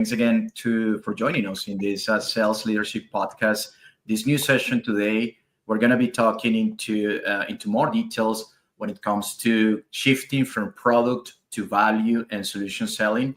Thanks again for joining us in this sales leadership podcast. This new session today, we're going to be talking into more details when it comes to shifting from product to value and solution selling.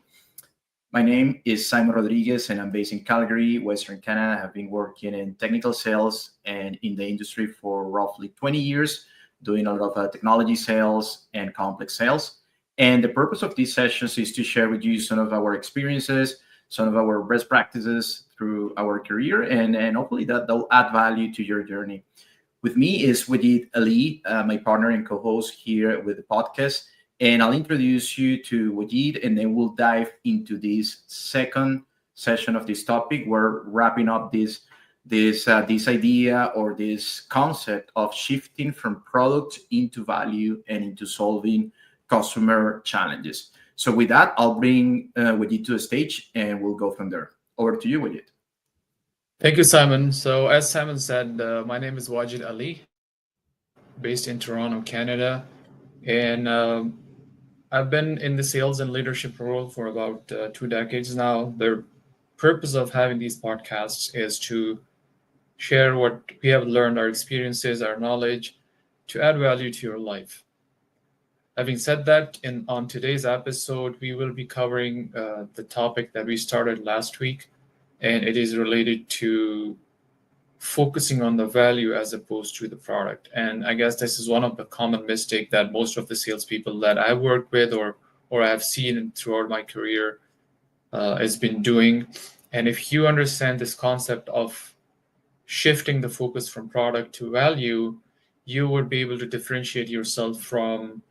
My name is Simon Rodriguez, and I'm based in Calgary, Western Canada. I have been working in technical sales and in the industry for roughly 20 years, doing a lot of technology sales and complex sales. And the purpose of these sessions is to share with you some of our experiences, some of our best practices through our career, and hopefully that they'll add value to your journey. With me is Wajid Ali, my partner and co-host here with the podcast. And I'll introduce you to Wajid, and then we'll dive into this second session of this topic. We're wrapping up this idea or this concept of shifting from product into value and into solving customer challenges. So with that, I'll bring Wajid to the stage, and we'll go from there. Over to you, Wajid. Thank you, Simon. So as Simon said, my name is Wajid Ali, based in Toronto, Canada. And I've been in the sales and leadership role for about 2 decades now. The purpose of having these podcasts is to share what we have learned, our experiences, our knowledge, to add value to your life. Having said that, on today's episode, we will be covering the topic that we started last week, and it is related to focusing on the value as opposed to the product. And I guess this is one of the common mistakes that most of the salespeople that I've worked with or I've seen throughout my career has been doing. And if you understand this concept of shifting the focus from product to value, you would be able to differentiate yourself from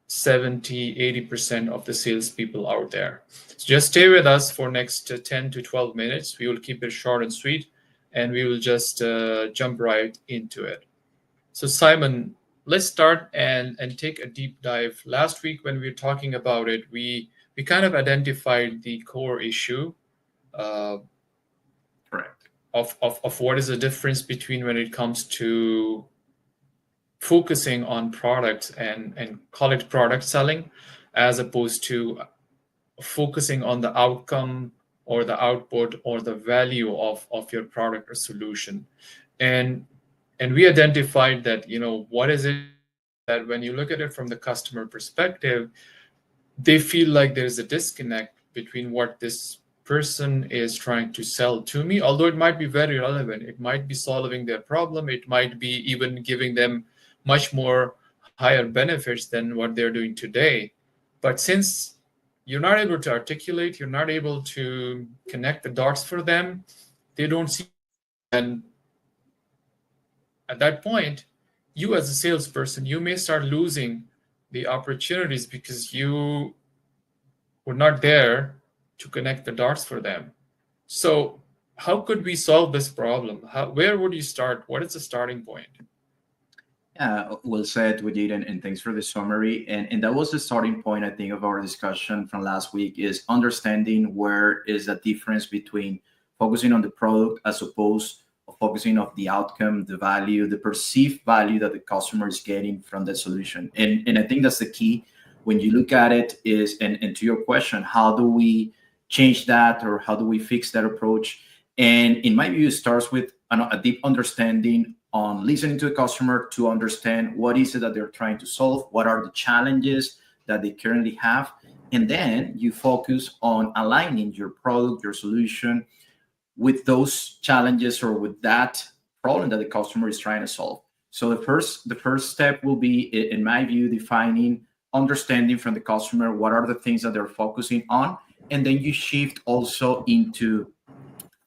70-80% of the salespeople out there. So just stay with us for next 10 to 12 minutes. We will keep it short and sweet, and we will just jump right into it. So Simon, let's start and take a deep dive. Last week when we were talking about it, we kind of identified the core issue Correct. of what is the difference between when it comes to focusing on products and call it product selling, as opposed to focusing on the outcome or the output or the value of your product or solution. And we identified that, what is it that when you look at it from the customer perspective, they feel like there's a disconnect between what this person is trying to sell to me, although it might be very relevant. It might be solving their problem. It might be even giving them much more higher benefits than what they're doing today. But since you're not able to articulate, you're not able to connect the dots for them, they don't see. And at that point, you as a salesperson, you may start losing the opportunities because you were not there to connect the dots for them. So how could we solve this problem? Where would you start? What is the starting point? Well said, Wajid, and thanks for the summary. And that was the starting point, I think, of our discussion from last week, is understanding where is the difference between focusing on the product as opposed to focusing on the outcome, the value, the perceived value that the customer is getting from the solution. And I think that's the key when you look at it is, and to your question, how do we change that, or how do we fix that approach? And in my view, it starts with a deep understanding on listening to the customer to understand what is it that they're trying to solve, what are the challenges that they currently have, and then you focus on aligning your product, your solution with those challenges or with that problem that the customer is trying to solve. So the first step will be, in my view, defining, understanding from the customer what are the things that they're focusing on, and then you shift also into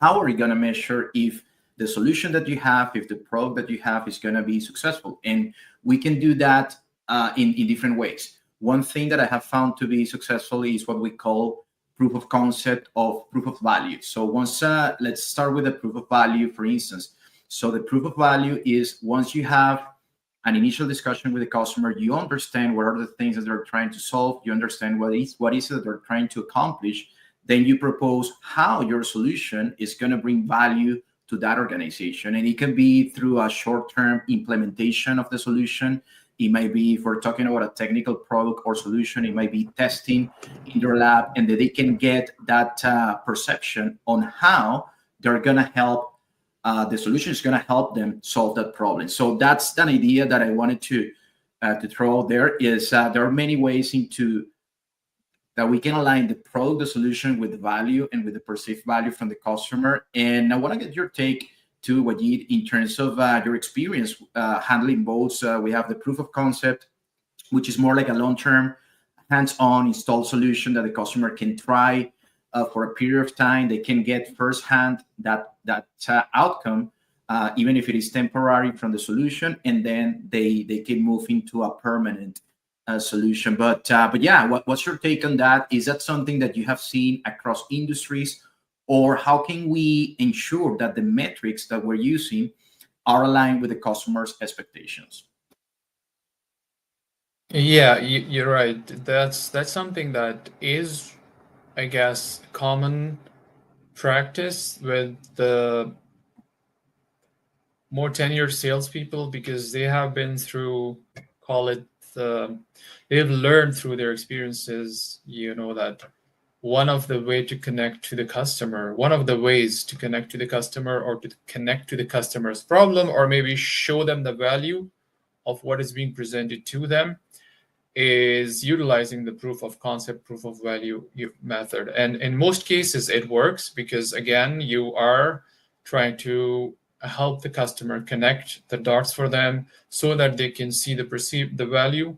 how are you going to measure if the solution that you have, if the product that you have is going to be successful. And we can do that in different ways. One thing that I have found to be successful is what we call proof of concept of proof of value. So let's start with the proof of value, for instance. So the proof of value is once you have an initial discussion with the customer, you understand what are the things that they're trying to solve, you understand what is it that they're trying to accomplish, then you propose how your solution is going to bring value to that organization. And it can be through a short-term implementation of the solution. It might be, if we're talking about a technical product or solution, it might be testing in your lab, and that they can get that perception on how they're going to help, the solution is going to help them solve that problem. So that's an idea that I wanted to throw out there. Is there are many ways into that we can align the product, the solution with value and with the perceived value from the customer. And I want to get your take to Wajid in terms of your experience handling both. We have the proof of concept, which is more like a long-term hands-on installed solution that the customer can try for a period of time. They can get firsthand that outcome, even if it is temporary from the solution, and then they can move into a permanent solution. But yeah, what's your take on that? Is that something that you have seen across industries, or how can we ensure that the metrics that we're using are aligned with the customer's expectations? Yeah, you're right. That's something that is, I guess, common practice with the more tenured salespeople, because they have been through, call it, they've learned through their experiences, that one of the way to connect to the customer, one of the ways to connect to the customer, or to connect to the customer's problem, or maybe show them the value of what is being presented to them, is utilizing the proof of concept, proof of value method. And in most cases, it works, because again, you are trying to help the customer connect the dots for them so that they can see the value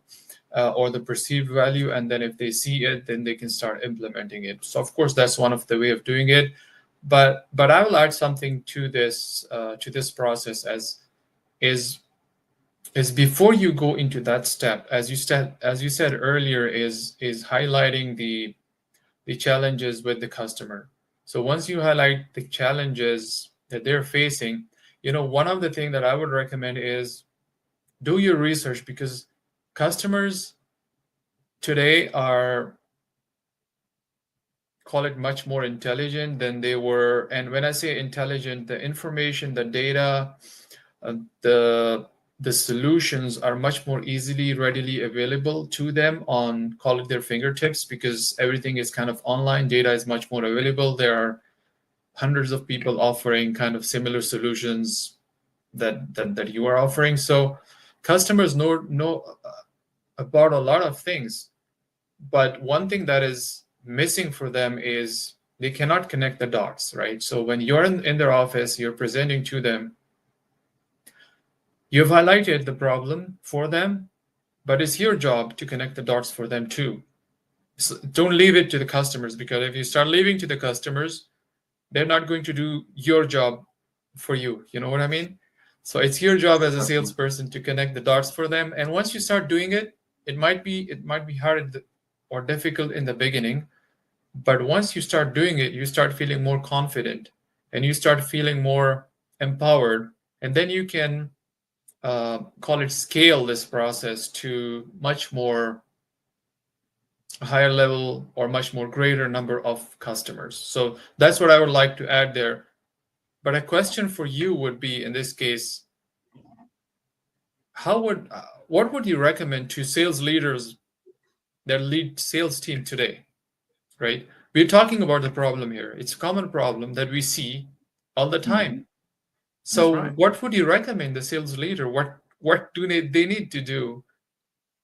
or the perceived value. And then if they see it, then they can start implementing it. So of course, that's one of the way of doing it. But I will add something to this process, is before you go into that step, as you said earlier, is highlighting the challenges with the customer. So once you highlight the challenges that they're facing, one of the things that I would recommend is do your research, because customers today are, call it, much more intelligent than they were. And when I say intelligent, the information, the data, the solutions are much more readily available to them on, call it, their fingertips, because everything is kind of online. Data is much more available. There are hundreds of people offering kind of similar solutions that you are offering. So customers know about a lot of things, but one thing that is missing for them is they cannot connect the dots, right? So when you're in their office, you're presenting to them, you've highlighted the problem for them, but it's your job to connect the dots for them too. So don't leave it to the customers, because if you start leaving to the customers, they're not going to do your job for you. You know what I mean? So it's your job as a salesperson to connect the dots for them. And once you start doing it, it might be hard or difficult in the beginning, but once you start doing it, you start feeling more confident and you start feeling more empowered, and then you can call it, scale this process to much more higher level or much more greater number of customers. So that's what I would like to add there. But a question for you would be, in this case, what would you recommend to sales leaders that lead sales team today, right? We're talking about the problem here. It's a common problem that we see all the time. Mm-hmm. So Right. what would you recommend the sales leader? What do they need to do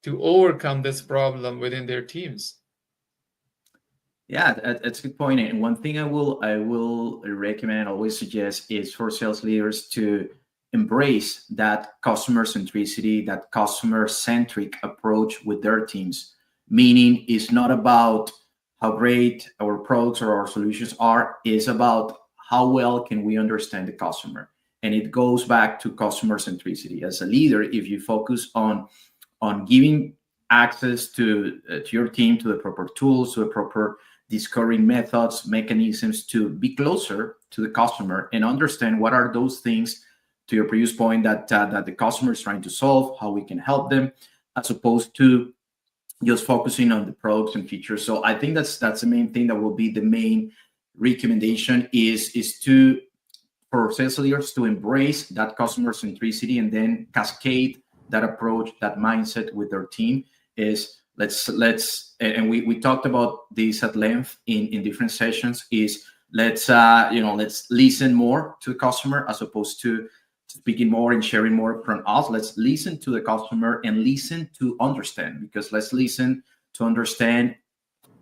to overcome this problem within their teams? Yeah, that's a good point. And one thing I will recommend, always suggest, is for sales leaders to embrace that customer centricity, that customer centric approach with their teams. Meaning, it's not about how great our products or our solutions are; it's about how well can we understand the customer. And it goes back to customer centricity. As a leader, if you focus on giving access to your team, to the proper tools, to the proper discovering methods, mechanisms to be closer to the customer and understand what are those things, to your previous point, that the customer is trying to solve, how we can help them, as opposed to just focusing on the products and features. So I think that's the main thing that will be the main recommendation, is to for sales leaders to embrace that customer centricity and then cascade that approach, that mindset with their team is and we talked about this at length in different sessions, is let's listen more to the customer as opposed to speaking more and sharing more from us. Let's listen to the customer and listen to understand, because let's listen to understand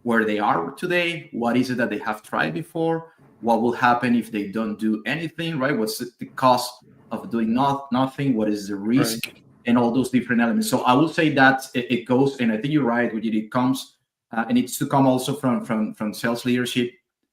where they are today, what is it that they have tried before, what will happen if they don't do anything, right? What's the cost of doing nothing, what is the risk, Right. and all those different elements. So I would say that it goes, and I think you're right, it comes, it needs to come also from sales leadership,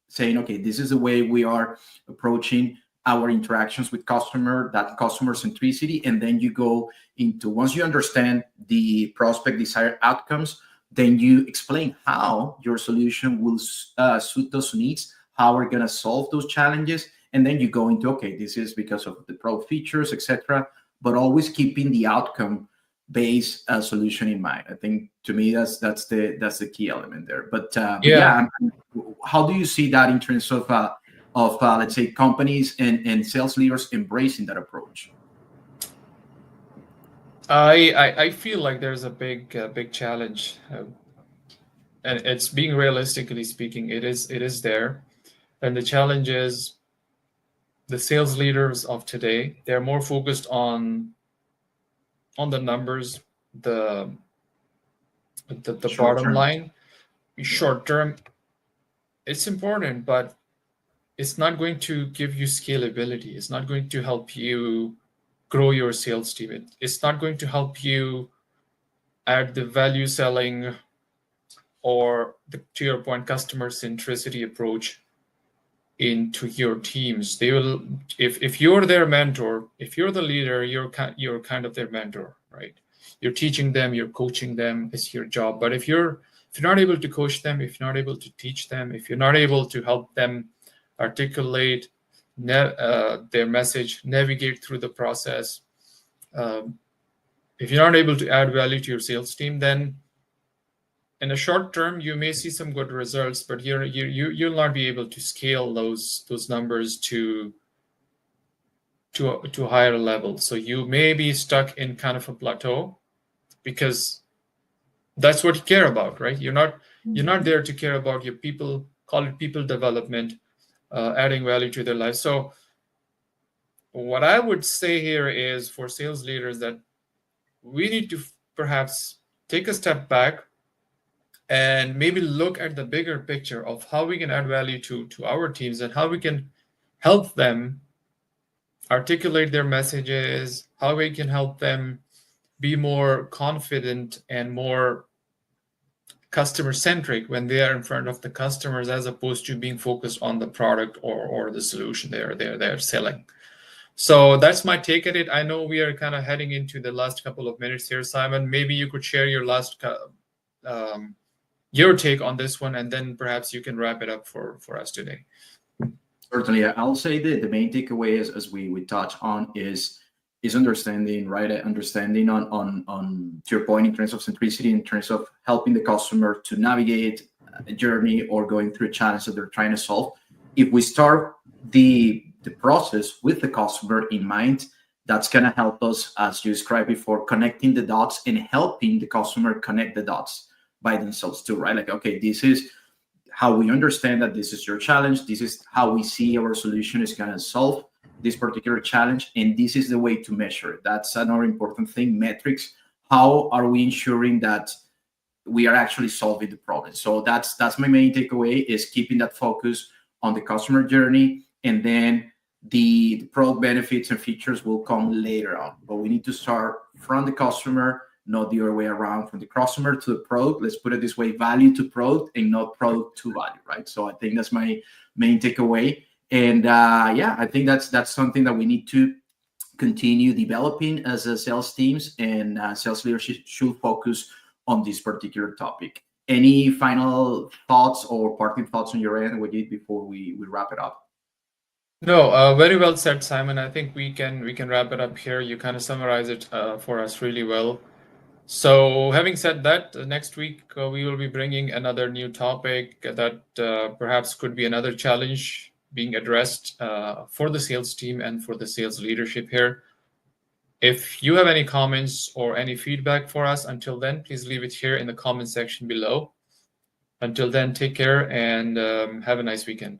saying, okay, this is the way we are approaching our interactions with customer, that customer centricity. And then you go into, once you understand the prospect desired outcomes, then you explain how your solution will suit those needs, how we're going to solve those challenges. And then you go into, okay, this is because of the pro features, etc., but always keeping the outcome based solution in mind. I think, to me, that's the key element there. But Yeah. yeah, how do you see that in terms of let's say companies and sales leaders embracing that approach? I feel like there's a big challenge, and it's being realistically speaking, it is there, and the challenge is the sales leaders of today, they're more focused on the numbers, the the Short bottom term. line. Short term, it's important, but it's not going to give you scalability. It's not going to help you grow your sales team. It's not going to help you add the value selling or to your point, customer centricity approach into your teams. They will, if you're their mentor, if you're the leader, you're kind of their mentor, right? You're teaching them, you're coaching them. It's your job. But if you're not able to coach them, if you're not able to teach them, if you're not able to help them articulate their message, navigate through the process, um, if you're not able to add value to your sales team, then in the short term you may see some good results, but you'll not be able to scale those numbers to a higher level. So you may be stuck in kind of a plateau, because that's what you care about, right? You're not there to care about your people, call it people development, adding value to their life. So what I would say here is, for sales leaders, that we need to perhaps take a step back and maybe look at the bigger picture of how we can add value to our teams, and how we can help them articulate their messages, how we can help them be more confident and more customer centric when they are in front of the customers, as opposed to being focused on the product or the solution they're selling. So that's my take at it. I know we are kind of heading into the last couple of minutes here, Simon. Maybe you could share your take on this one, and then perhaps you can wrap it up for us today. Certainly, I'll say the main takeaway is, as we touch on, is understanding, right? Understanding on to your point, in terms of centricity, in terms of helping the customer to navigate a journey or going through a challenge that they're trying to solve. If we start the process with the customer in mind, that's going to help us, as you described before, connecting the dots and helping the customer connect the dots by themselves too, right? Like, okay, this is how we understand that this is your challenge. This is how we see our solution is going to solve this particular challenge. And this is the way to measure it. That's another important thing, metrics. How are we ensuring that we are actually solving the problem? So that's my main takeaway, is keeping that focus on the customer journey. And then the product benefits and features will come later on. But we need to start from the customer, not the other way around, from the customer to the product. Let's put it this way: value to product and not product to value, right? So I think that's my main takeaway. And yeah, I think that's something that we need to continue developing as a sales teams, and sales leadership should focus on this particular topic. Any final thoughts or parting thoughts on your end, Wajid, before we wrap it up? No, very well said, Simon. I think we can wrap it up here. You kind of summarize it for us really well. So, having said that, next week we will be bringing another new topic that perhaps could be another challenge being addressed for the sales team and for the sales leadership here. If you have any comments or any feedback for us until then, please leave it here in the comment section below. Until then, take care and have a nice weekend.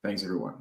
Thanks, everyone.